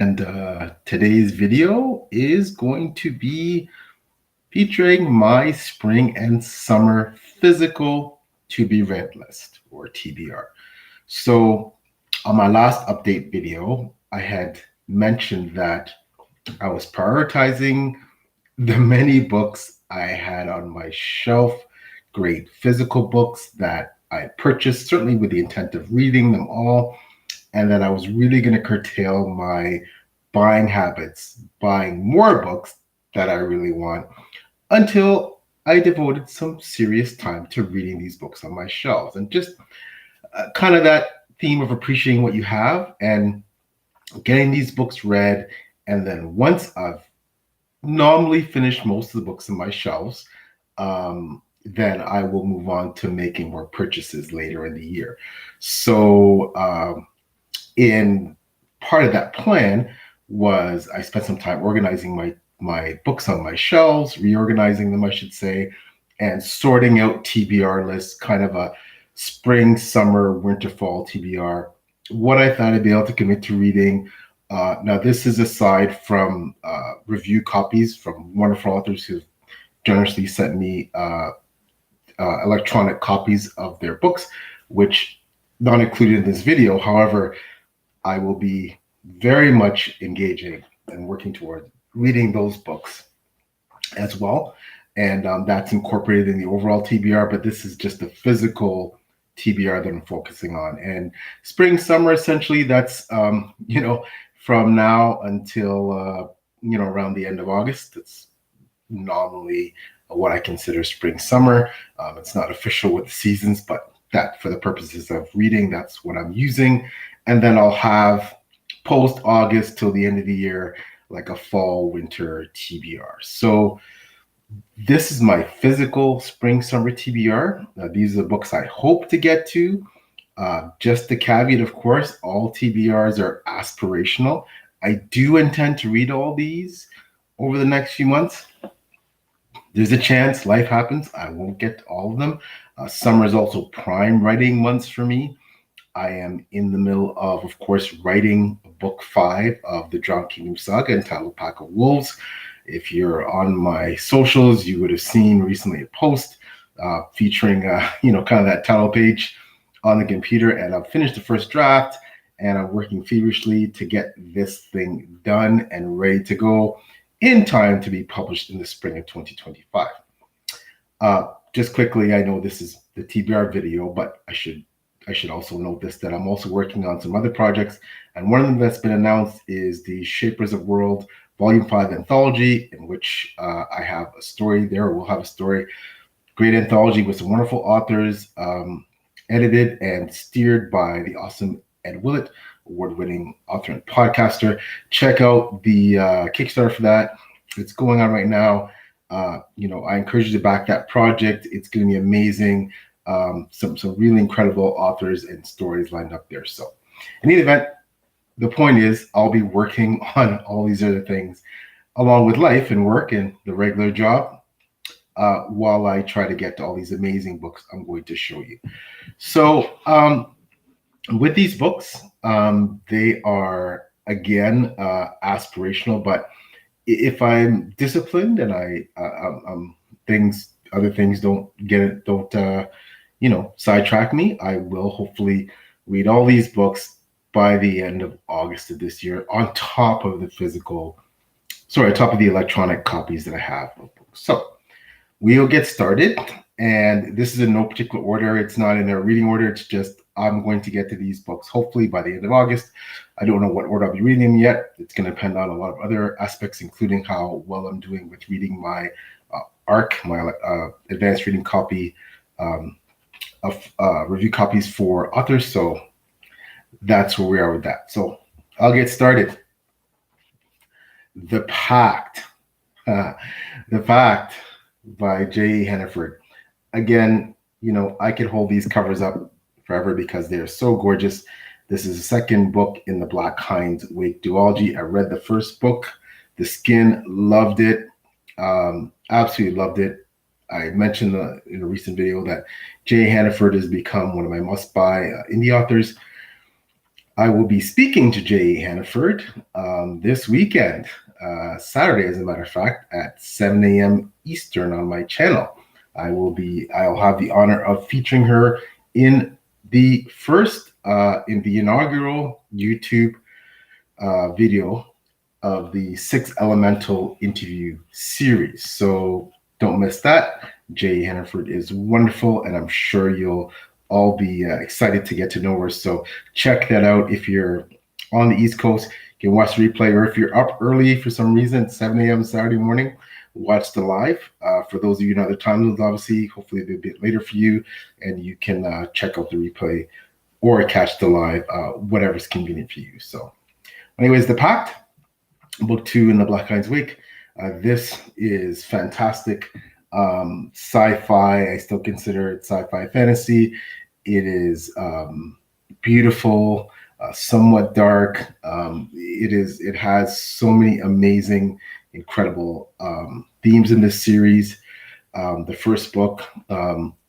And today's video is going to be featuring my spring and summer physical to be read list, or TBR. So on my last update video, I had mentioned that I was prioritizing the many books I had on my shelf, great physical books that I purchased, certainly with the intent of reading them all, and that I was really going to curtail my buying habits, buying more books that I really want, until I devoted some serious time to reading these books on my shelves. And just kind of that theme of appreciating what you have and getting these books read. And then once I've normally finished most of the books on my shelves, then I will move on to making more purchases later in the year. So in part of that plan was I spent some time organizing my books on my shelves, reorganizing them, I should say, and sorting out TBR lists, kind of a spring, summer, winter, fall TBR, what I thought I'd be able to commit to reading. Now, this is aside from review copies from wonderful authors who've generously sent me electronic copies of their books, which not included in this video. However, I will be very much engaging and working toward reading those books as well. And that's incorporated in the overall TBR, but this is just the physical TBR that I'm focusing on. And spring, summer, essentially, that's, from now until, around the end of August. It's nominally what I consider spring, summer. It's not official with the seasons, but that for the purposes of reading, that's what I'm using. And then I'll have post-August till the end of the year, like a fall, winter TBR. So this is my physical spring, summer TBR. These are the books I hope to get to. Just the caveat, of course, all TBRs are aspirational. I do intend to read all these over the next few months. There's a chance, life happens, I won't get to all of them. Summer is also prime writing months for me. I am in the middle of course, writing book 5 of the John Kingdom saga entitled Pack of Wolves. If you're on my socials, you would have seen recently a post featuring, kind of that title page on the computer. And I've finished the first draft, and I'm working feverishly to get this thing done and ready to go in time to be published in the spring of 2025. Just quickly, I know this is the TBR video, but I should also note this, that I'm also working on some other projects, and one of them that's been announced is the Shapers of World Volume 5 anthology, in which I have a story there. We'll have a story, great anthology with some wonderful authors, edited and steered by the awesome Ed Willett, award-winning author and podcaster. Check out the Kickstarter for that. It's going on right now. I encourage you to back that project. It's going to be amazing. Some really incredible authors and stories lined up there. So in any event, the point is I'll be working on all these other things along with life and work and the regular job while I try to get to all these amazing books I'm going to show you. So with these books, they are, again, aspirational, but if I'm disciplined and other things don't sidetrack me, I will hopefully read all these books by the end of August of this year, on top of the electronic copies that I have of books. So we'll get started, and this is in no particular order. It's not in a reading order. It's just I'm going to get to these books hopefully by the end of August. I don't know what order I'll be reading them yet. It's going to depend on a lot of other aspects, including how well I'm doing with reading my ARC, my advanced reading copy of review copies for authors. So that's where we are with that. So I'll get started. The Pact. The Pact by J.E. Hannaford. Again, I could hold these covers up forever because they're so gorgeous. This is the second book in the Black Hinds Wake duology. I read the first book, The Skin, loved it. Absolutely loved it. I mentioned in a recent video that J.A. Hannaford has become one of my must-buy indie authors. I will be speaking to Jay Hannaford this weekend, Saturday, as a matter of fact, at 7 a.m. Eastern on my channel. I'll have the honor of featuring her in the inaugural YouTube video of the 6 Elemental interview series. So don't miss that. Jay Hannaford is wonderful, and I'm sure you'll all be excited to get to know her. So check that out. If you're on the East Coast, you can watch the replay, or if you're up early for some reason, 7 a.m. Saturday morning, watch the live. For those of you in other time zones, obviously, hopefully it'll be a bit later for you, and you can check out the replay or catch the live, whatever's convenient for you. So anyways, The Pact, book 2 in the Black Lines Week. This is fantastic sci-fi. I still consider it sci-fi fantasy. It is beautiful, somewhat dark. It has so many amazing, incredible themes in this series. The first book,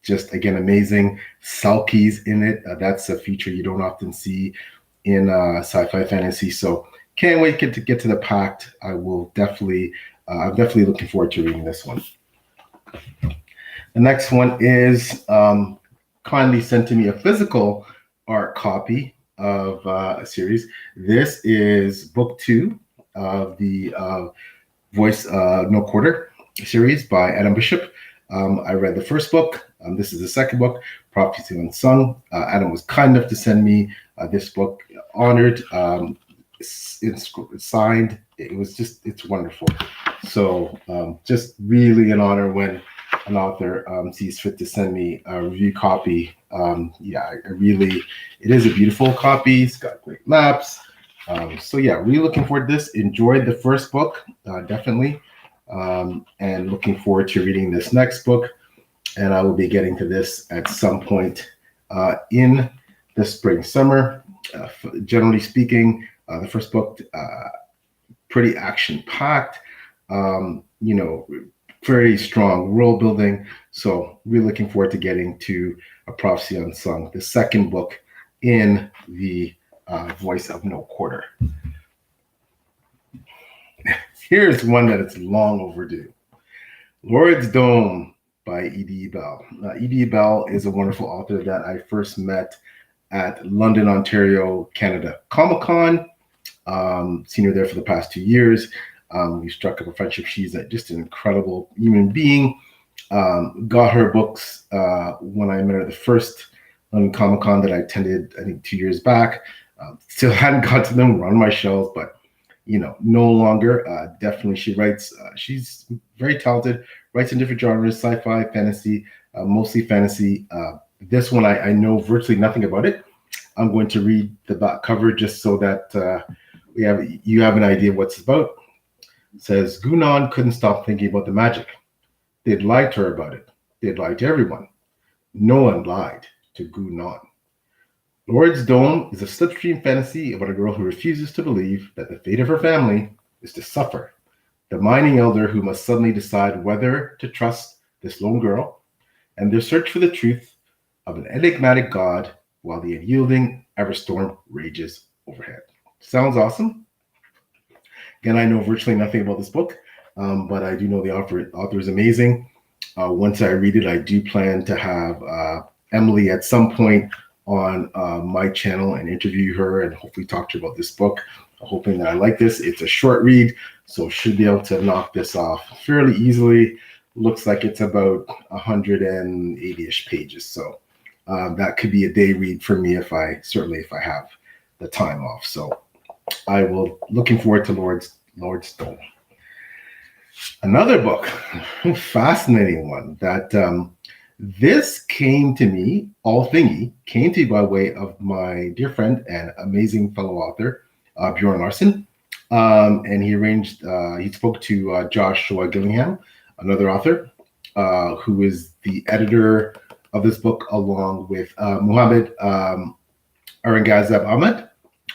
just again amazing. Selkies in it. That's a feature you don't often see in sci-fi fantasy. So can't wait to get to The Pact. I'm definitely looking forward to reading this one. The next one is kindly sent to me a physical art copy of a series. This is book 2 of the Voice No Quarter series by Adam Bishop. I read the first book. This is the second book, Prophecy Unsung. Adam was kind enough to send me this book. Honored. It's signed. It's wonderful. So just really an honor when an author sees fit to send me a review copy. It is a beautiful copy. It's got great maps. So yeah, really looking forward to this. Enjoyed the first book, definitely. And looking forward to reading this next book. And I will be getting to this at some point in the spring, summer. Generally speaking, the first book, pretty action-packed, very strong world building. So really looking forward to getting to A Prophecy Unsung, the second book in the Voice of No Quarter. Here's one that is long overdue. Lord's Dome by E.D. Bell. E.D. Bell is a wonderful author that I first met at London, Ontario, Canada Comic-Con. Seen her there for the past 2 years. We struck up a friendship. She's just an incredible human being. Got her books when I met her at the first London Comic-Con that I attended, I think 2 years back. Still hadn't got to them, were on my shelves, but no longer. Definitely she writes, she's very talented, writes in different genres, sci-fi, fantasy, mostly fantasy. This one, I know virtually nothing about it. I'm going to read the back cover just so that you have an idea what it's about. It says, Gunan couldn't stop thinking about the magic. They'd lied to her about it. They'd lied to everyone. No one lied to Gunan. Lord's Dome is a slipstream fantasy about a girl who refuses to believe that the fate of her family is to suffer. The mining elder who must suddenly decide whether to trust this lone girl and their search for the truth of an enigmatic god while the unyielding Everstorm rages overhead. Sounds awesome. Again, I know virtually nothing about this book, but I do know the author is amazing. Once I read it, I do plan to have Emily at some point on my channel and interview her and hopefully talk to her about this book. I'm hoping that I like this. It's a short read, so should be able to knock this off fairly easily. Looks like it's about 180-ish pages, so that could be a day read for me if I have the time off. So I will looking forward to Lord's Dome. Another book, fascinating one that this came to me, ALTHINGI came to me by way of my dear friend and amazing fellow author, Bjorn Larson. And he spoke to Joshua Gillingham, another author, who is the editor of this book, along with Muhammad Aurangzeb Ahmed,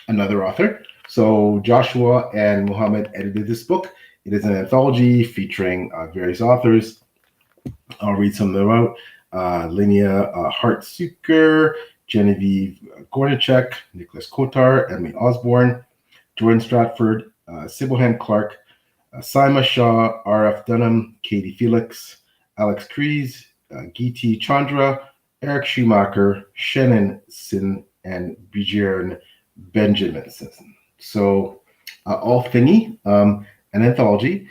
another author. So Joshua and Muhammad edited this book. It is an anthology featuring various authors. I'll read some of them out. Linnea Hartsuker, Genevieve Gornichek, Nicholas Kotar, Emily Osborne, Jordan Stratford, Sybilhan Clark, Saima Shah, R.F. Dunham, Katie Felix, Alex Kreese, Geeti Chandra, Eric Schumacher, Shannon Sin, and Bjorn Benjaminson. So, ALTHINGI, an anthology.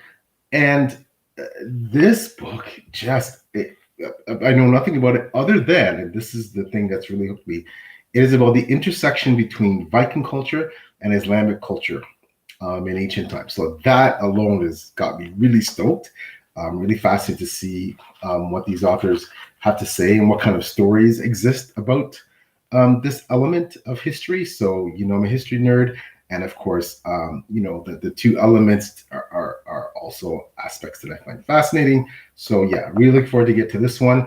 And this book I know nothing about it other than, and this is the thing that's really hooked me, it is about the intersection between Viking culture and Islamic culture in ancient times. So that alone has got me really stoked. Really fascinated to see what these authors have to say and what kind of stories exist about this element of history. So, I'm a history nerd. And of course, the two elements are also aspects that I find fascinating. So yeah, really look forward to get to this one.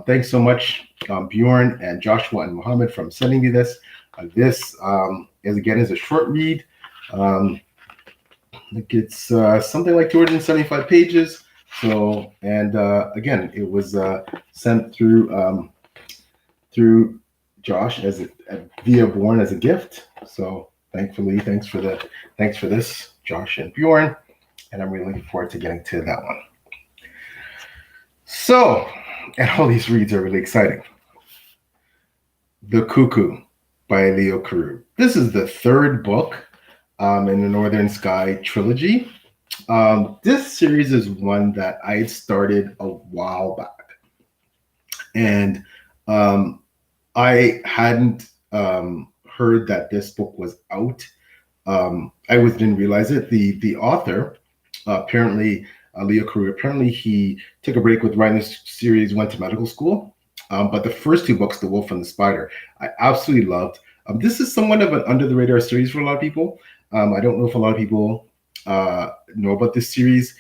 Thanks so much, Bjorn and Joshua and Mohammed, from sending me this. This is a short read. It's something like 275 pages. So, and again, it was sent through Josh via Born as a gift. So thankfully, thanks for this, Josh and Bjorn, and I'm really looking forward to getting to that one. So, and all these reads are really exciting. The Cuckoo by Leo Carew. This is the third book in the Northern Sky trilogy. This series is one that I had started a while back, and I hadn't heard that this book was out. I didn't realize it. The author, apparently, Leo Carew, apparently he took a break with writing this series, went to medical school. But the first two books, The Wolf and the Spider, I absolutely loved. This is somewhat of an under the radar series for a lot of people. I don't know if a lot of people know about this series.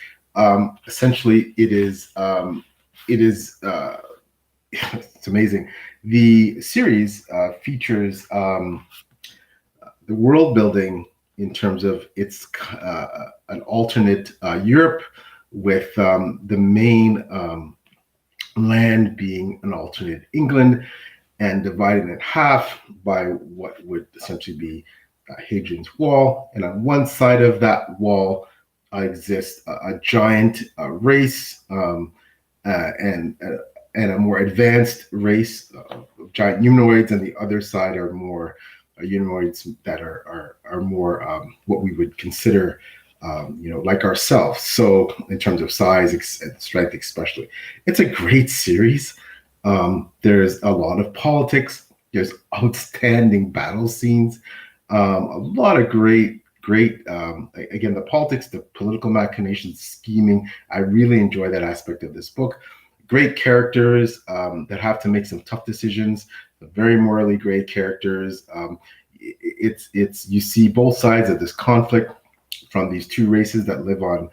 Essentially, it is it's amazing. The series features the world building in terms of it's an alternate Europe, with the main land being an alternate England, and divided in half by what would essentially be Hadrian's Wall. And on one side of that wall exists a giant race and a more advanced race of giant humanoids, and the other side are more humanoids that are more what we would consider like ourselves. So in terms of size and strength especially, it's a great series. There's a lot of politics. There's outstanding battle scenes. A lot of great again, the politics, the political machinations, scheming. I really enjoy that aspect of this book. Great characters that have to make some tough decisions. Very morally great characters. It's you see both sides of this conflict from these two races that live on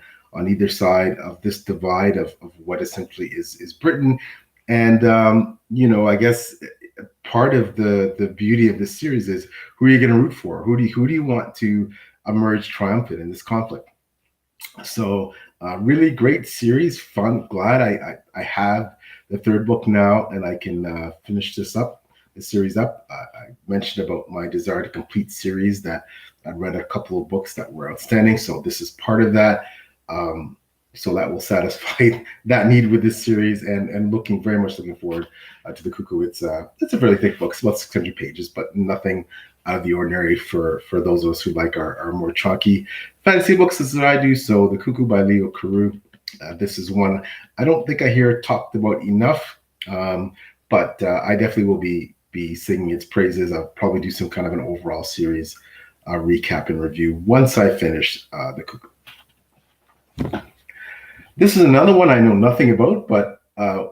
either side of this divide of what essentially is Britain. And I guess part of the beauty of this series is, who are you going to root for? Who do you want to emerge triumphant in this conflict? So really great series, fun. Glad I have the third book now, and I can finish the series up. I mentioned about my desire to complete series, that I read a couple of books that were outstanding. So this is part of that. So that will satisfy that need with this series, and very much looking forward to the Cuckoo. It's a fairly thick book. It's about 600 pages, but nothing out of the ordinary for those of us who like our more chunky fantasy books as I do. So the Cuckoo by Leo Carew. This is one I don't think I hear talked about enough, but I definitely will be singing its praises. I'll probably do some kind of an overall series recap and review once I finish the Cuckoo. This is another one I know nothing about, but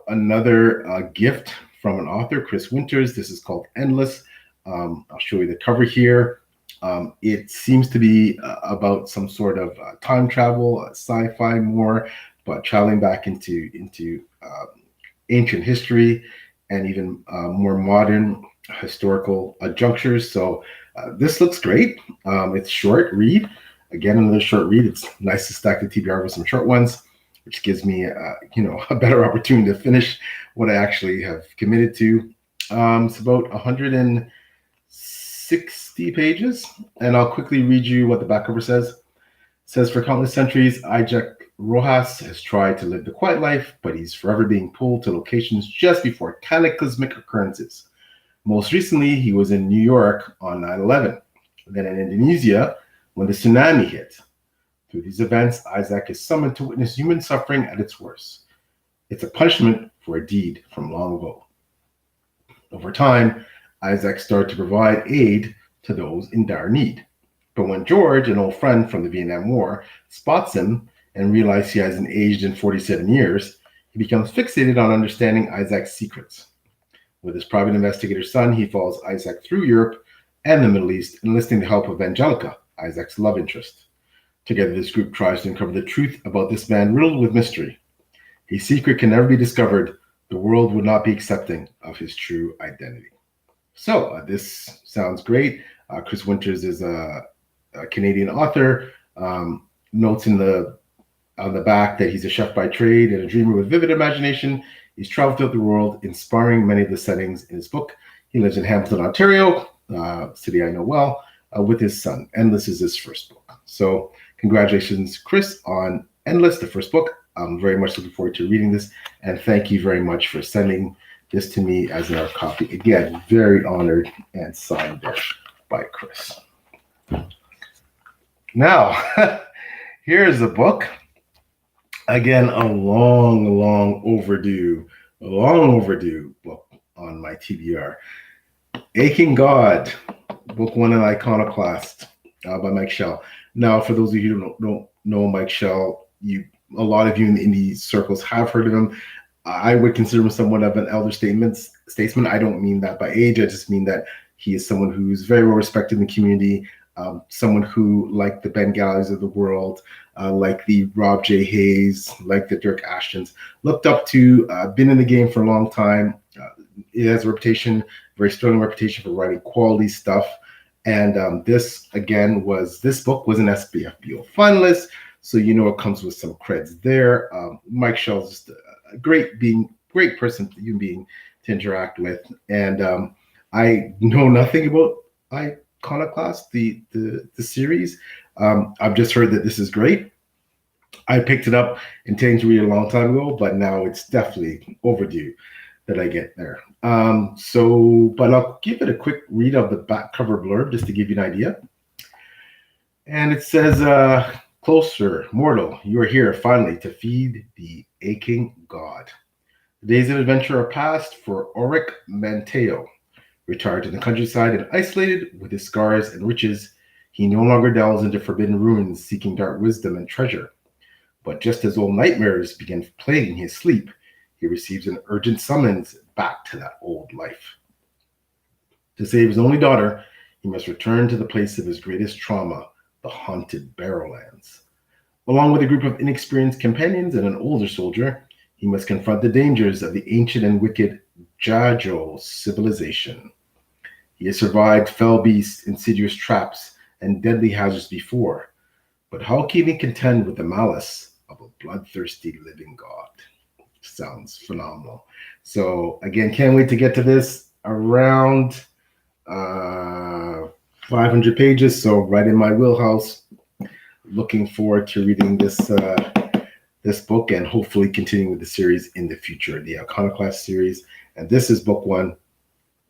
another gift from an author, Chris Winters. This is called Endless. I'll show you the cover here. It seems to be about some sort of time travel, sci-fi more, but traveling back into ancient history and even more modern historical junctures. So this looks great. It's short read. Again, another short read. It's nice to stack the TBR with some short ones, which gives me a better opportunity to finish what I actually have committed to. It's about 160 pages, and I'll quickly read you what the back cover says. It says, for countless centuries, Isaac Rojas has tried to live the quiet life, but he's forever being pulled to locations just before cataclysmic occurrences. Most recently, he was in New York on 9/11, then in Indonesia when the tsunami hit. Through these events, Isaac is summoned to witness human suffering at its worst. It's a punishment for a deed from long ago. Over time, Isaac started to provide aid to those in dire need. But when George, an old friend from the Vietnam War, spots him and realizes he hasn't aged in 47 years, he becomes fixated on understanding Isaac's secrets. With his private investigator's son, he follows Isaac through Europe and the Middle East, enlisting the help of Angelica, Isaac's love interest. Together, this group tries to uncover the truth about this man riddled with mystery. His secret can never be discovered. The world would not be accepting of his true identity. So this sounds great. Chris Winters is a Canadian author. Notes on the back that he's a chef by trade and a dreamer with vivid imagination. He's traveled throughout the world, inspiring many of the settings in his book. He lives in Hamilton, Ontario, city I know well, with his son. Endless is his first book. So congratulations, Chris, on Endless, the first book. I'm very much looking forward to reading this, and thank you very much for sending this to me as our copy. Again, very honored, and signed there by Chris. Now, here's the book. Again, a long overdue book on my TBR. Aching God, book one, An Iconoclast, by Mike Shell. Now, for those of you who don't know Mike Shell, a lot of you in the indie circles have heard of him. I would consider him somewhat of an elder statesman. I don't mean that by age. I just mean that he is someone who's very well respected in the community, someone who, like the Ben Galleys of the world, like the Rob J. Hayes, like the Dirk Ashtons, looked up to, been in the game for a long time. He has a reputation, very strong reputation for writing quality stuff. And this book was an SBFBO finalist. So it comes with some creds there. Mike Shell's just a great person, human being to interact with. And I know nothing about Iconoclast, the series. I've just heard that this is great. I picked it up intending to read it a long time ago, but now it's definitely overdue that I get there. But I'll give it a quick read of the back cover blurb just to give you an idea. And it says, closer, mortal, you are here finally to feed the aching God. The days of adventure are past for Auric Manteo. Retired to the countryside and isolated with his scars and riches, he no longer delves into forbidden ruins seeking dark wisdom and treasure. But just as old nightmares begin plaguing his sleep, he receives an urgent summons back to that old life. To save his only daughter, he must return to the place of his greatest trauma, the haunted Barrowlands. Along with a group of inexperienced companions and an older soldier, he must confront the dangers of the ancient and wicked Jajo civilization. He has survived fell beasts, insidious traps, and deadly hazards before, but how can he contend with the malice of a bloodthirsty living God? Sounds phenomenal. So again, can't wait to get to this. Around 500 pages, so right in my wheelhouse. Looking forward to reading this book and hopefully continuing with the series in the future, the Iconoclast series. And this is book one,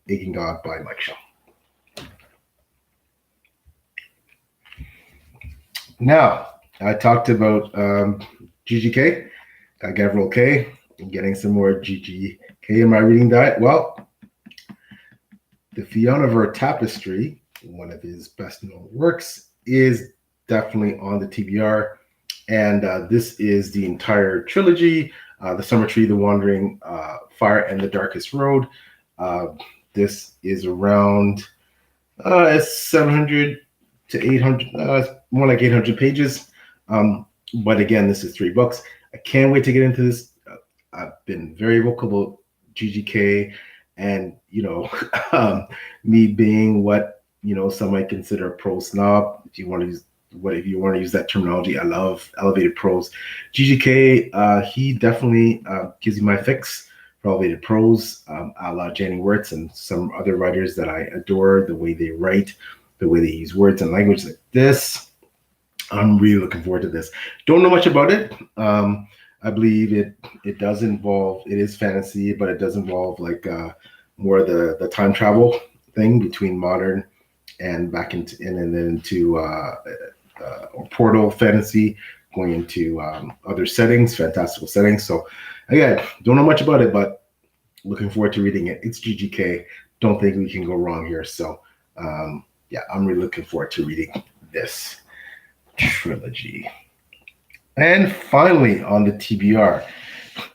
Aching God by Mike Shell. Now, I talked about GGK, Gavril K, and getting some more GGK in my reading diet. Well, the FIONAVAR Tapestry, one of his best known works, is definitely on the TBR. And this is the entire trilogy, The Summer Tree, The Wandering Fire, and The Darkest Road. This is around 700 to 800, more like 800 pages. But again, this is 3 books. I can't wait to get into this. I've been very vocal about GGK and, me being what, some might consider a pro snob. If you want to use that terminology, I love elevated prose. GGK, he definitely gives me my fix elevated prose, a la Jenny Wirtz and some other writers that I adore, the way they write, the way they use words and language like this. I'm really looking forward to this. Don't know much about it. I believe it does involve, it is fantasy, but it does involve like more of the time travel thing between modern and back into and then into portal fantasy, going into other settings, fantastical settings. So again, don't know much about it, but looking forward to reading it. It's GGK. Don't think we can go wrong here. So yeah, I'm really looking forward to reading this trilogy. And finally, on the TBR,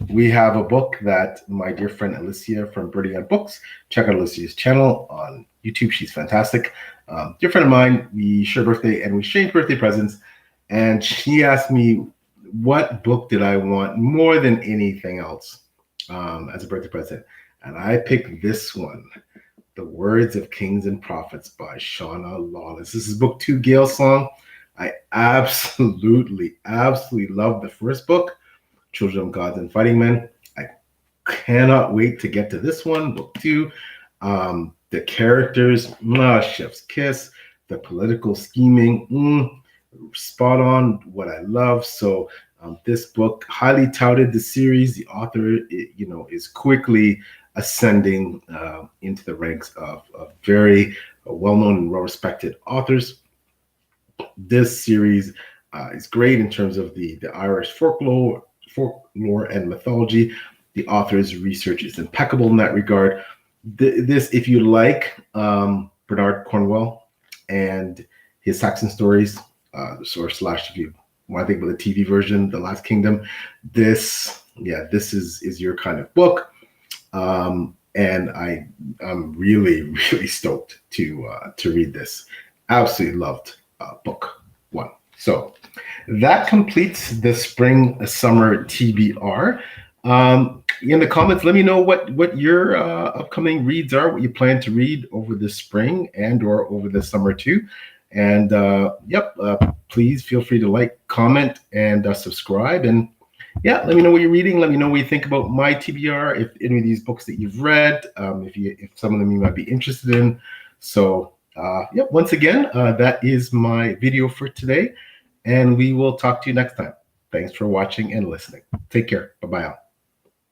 we have a book that my dear friend Alicia from Birdie on Books. Check out Alicia's channel on YouTube. She's fantastic. Dear friend of mine, we share birthday and we exchange birthday presents. And she asked me what book did I want more than anything else as a birthday present. And I picked this one, The Words of Kings and Prophets by Shauna Lawless. This is book 2, Gale Song. I absolutely love the first book, Children of Gods and Fighting Men. I cannot wait to get to this one, book 2. The characters, chef's kiss. The political scheming, spot on, what I love. So this book, highly touted, the series. The author, is quickly ascending into the ranks of very well-known and well-respected authors. This series is great in terms of the Irish folklore and mythology. The author's research is impeccable in that regard. This, if you like Bernard Cornwell and his Saxon stories, if you want to think about the TV version, The Last Kingdom, this is your kind of book. And I'm really stoked to read this. Absolutely loved book 1. So that completes the spring summer TBR. In the comments, let me know what your upcoming reads are, what you plan to read over the spring and or over the summer too. And please feel free to like, comment, and subscribe. And yeah, let me know what you're reading. Let me know what you think about my TBR. If any of these books that you've read, if some of them you might be interested in. So once again, that is my video for today, and we will talk to you next time. Thanks for watching and listening. Take care. Bye-bye.